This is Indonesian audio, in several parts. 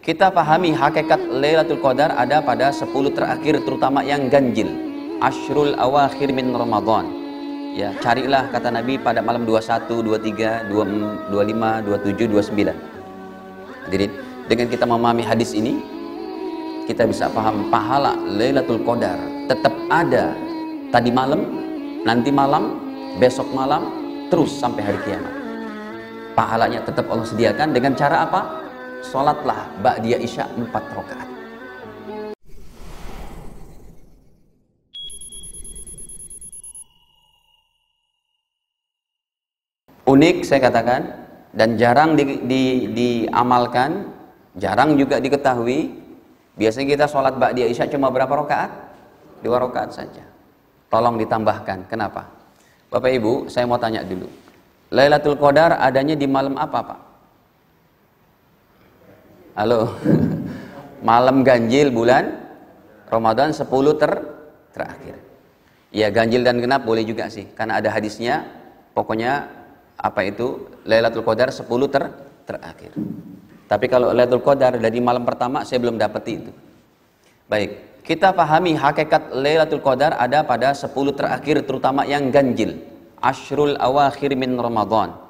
Kita pahami hakikat Lailatul Qadar ada pada 10 terakhir, terutama yang ganjil, Ashrul Awakhir min Ramadan. Ya, carilah kata Nabi pada malam 21, 23, 25, 27, 29. Hadirin, dengan kita memahami hadis ini, kita bisa paham pahala Lailatul Qadar tetap ada tadi malam, nanti malam, besok malam, terus sampai hari kiamat. Pahalanya tetap Allah sediakan dengan cara apa? Sholatlah ba'diyah isya 4 rakaat. Unik saya katakan, dan jarang diamalkan, jarang juga diketahui. Biasanya kita sholat ba'diyah isya cuma berapa rakaat? 2 rakaat saja. Tolong ditambahkan. Kenapa? Bapak Ibu, saya mau tanya dulu. Lailatul Qadar adanya di malam apa, Pak? Halo. Malam ganjil bulan Ramadan 10 terakhir. Ya, ganjil dan genap boleh juga sih, karena ada hadisnya. Pokoknya apa itu? Lailatul Qadar 10 terakhir. Tapi kalau Lailatul Qadar dari malam pertama saya belum dapati itu. Baik, kita pahami hakikat Lailatul Qadar ada pada 10 terakhir, terutama yang ganjil, Ashrul Awakhir min Ramadan.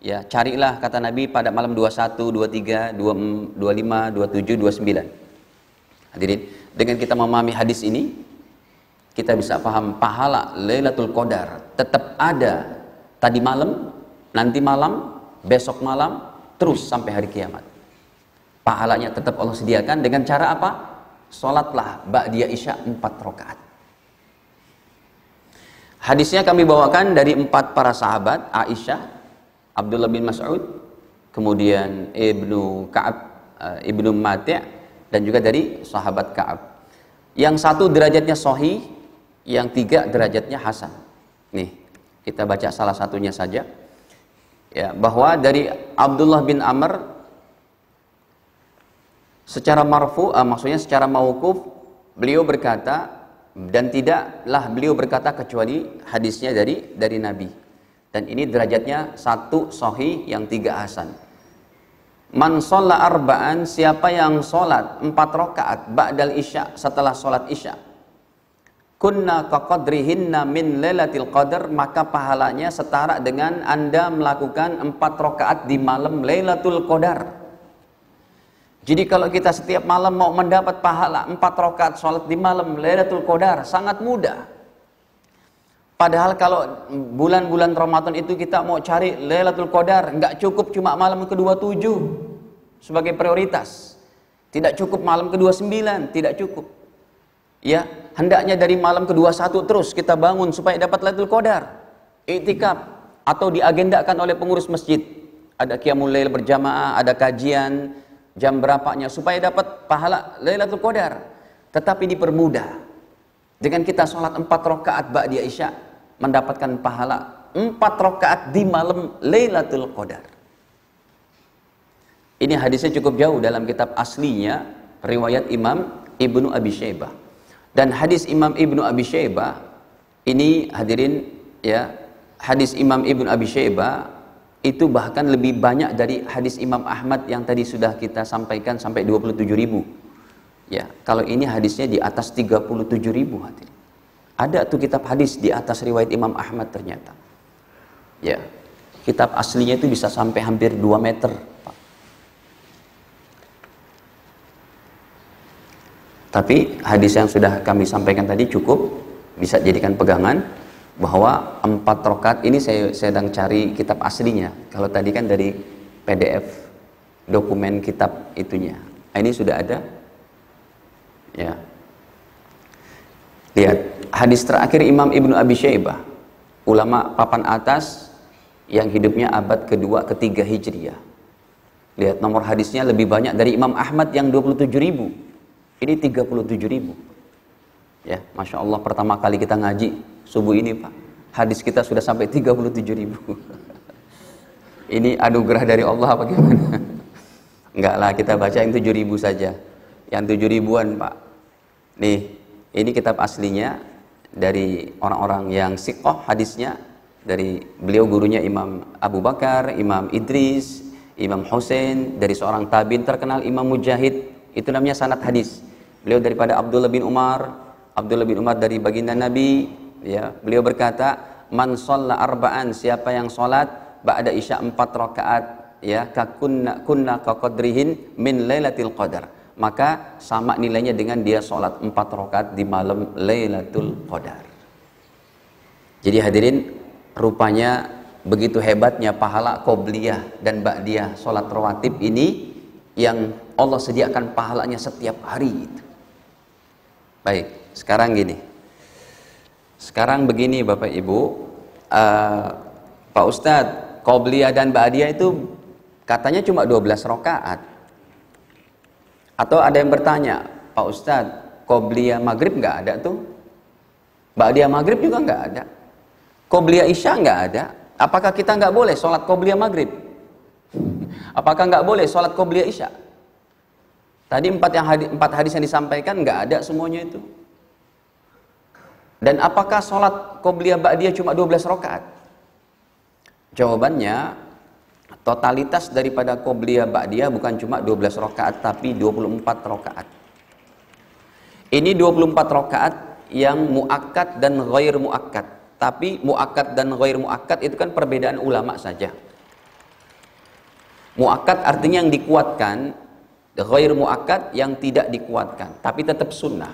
Ya, carilah kata Nabi pada malam 21, 23, 25, 27, 29. Hadirin, dengan kita memahami hadis ini, kita bisa paham pahala Lailatul Qadar tetap ada tadi malam, nanti malam, besok malam, terus sampai hari kiamat. Pahalanya tetap Allah sediakan dengan cara apa? Sholatlah ba'diyah isya 4 rakaat. Hadisnya kami bawakan dari 4 para sahabat, Aisyah, Abdullah bin Mas'ud, kemudian Ibnu Ka'ab, Ibnu Mati', dan juga dari sahabat Ka'ab. Yang 1 derajatnya sahih, yang 3 derajatnya hasan. Nih, kita baca salah satunya saja. Ya, bahwa dari Abdullah bin Amr secara marfu, maksudnya secara mauquf, beliau berkata, dan tidaklah beliau berkata kecuali hadisnya dari Nabi. Dan ini derajatnya 1 sahih, yang 3 hasan. Man sholla arba'an, siapa yang sholat 4 rakaat ba'dal isya, setelah sholat isya, kunna kaqadrihinna min lailatul qadar, maka pahalanya setara dengan Anda melakukan 4 rakaat di malam Lailatul Qadar. Jadi kalau kita setiap malam mau mendapat pahala 4 rakaat sholat di malam Lailatul Qadar, sangat mudah. Padahal kalau bulan-bulan Ramadan itu kita mau cari Lailatul Qadar, nggak cukup cuma malam ke-27 sebagai prioritas. Tidak cukup malam ke-29, tidak cukup. Ya, hendaknya dari malam ke-21 terus kita bangun supaya dapat Lailatul Qadar. Iktikaf atau diagendakan oleh pengurus masjid. Ada qiyamul lail berjamaah, ada kajian jam berapanya supaya dapat pahala Lailatul Qadar. Tetapi dipermudah dengan kita sholat 4 rakaat ba'diyah isya, mendapatkan pahala 4 rakaat di malam Lailatul Qadar. Ini hadisnya cukup jauh dalam kitab aslinya, riwayat Imam Ibnu Abi Syaibah. Dan hadis Imam Ibnu Abi Syaibah ini, hadirin ya, hadis Imam Ibnu Abi Syaibah itu bahkan lebih banyak dari hadis Imam Ahmad yang tadi sudah kita sampaikan sampai 27.000. Ya, kalau ini hadisnya di atas 37.000, hadirin. Ada tuh kitab hadis di atas riwayat Imam Ahmad ternyata. Ya, kitab aslinya itu bisa sampai hampir 2 meter, Pak. Tapi hadis yang sudah kami sampaikan tadi cukup bisa jadikan pegangan bahwa 4 rakaat ini saya sedang cari kitab aslinya. Kalau tadi kan dari PDF dokumen kitab itunya. Ini sudah ada. Ya. Lihat, hadis terakhir Imam Ibnu Abi Syaibah, ulama papan atas yang hidupnya abad kedua, ketiga Hijriyah. Lihat, nomor hadisnya lebih banyak dari Imam Ahmad yang 27.000. Ini 37.000. Ya, Masya Allah, pertama kali kita ngaji subuh ini, Pak, hadis kita sudah sampai 37.000. Ini anugerah dari Allah apa gimana? Enggak lah, kita baca yang 7.000 saja. Yang 7.000-an, Pak. Nih, ini kitab aslinya dari orang-orang yang siqah hadisnya, dari beliau gurunya Imam Abu Bakar, Imam Idris, Imam Husain, dari seorang tabi'in terkenal Imam Mujahid, itu namanya sanad hadis. Beliau daripada Abdullah bin Umar dari baginda Nabi, ya, beliau berkata, man shalla arba'an, siapa yang salat ba'da isya 4 rakaat, ya, kunna kaqadrihin min lailatul qadar, maka sama nilainya dengan dia salat 4 rakaat di malam Lailatul Qadar. Jadi hadirin, rupanya begitu hebatnya pahala qobliyah dan ba'diyah salat rawatib ini yang Allah sediakan pahalanya setiap hari itu. Baik, sekarang gini. Sekarang begini Bapak Ibu, Pak Ustadz, qobliyah dan ba'diyah itu katanya cuma 12 rakaat. Atau ada yang bertanya, Pak Ustadz, qobliyah maghrib nggak ada tuh? Ba'diyah maghrib juga nggak ada. Qobliyah isya nggak ada. Apakah kita nggak boleh sholat qobliyah maghrib? Apakah nggak boleh sholat qobliyah isya? Tadi 4 hadis yang disampaikan nggak ada semuanya itu. Dan apakah sholat qobliyah ba'diyah cuma 12 rakaat? Jawabannya, totalitas daripada qobliyah ba'diyah bukan cuma 12 rakaat tapi 24 rakaat. Ini 24 rakaat yang muakkad dan ghair muakkad. Tapi muakkad dan ghair muakkad itu kan perbedaan ulama saja. Muakkad artinya yang dikuatkan, ghair muakkad yang tidak dikuatkan, tapi tetap sunnah.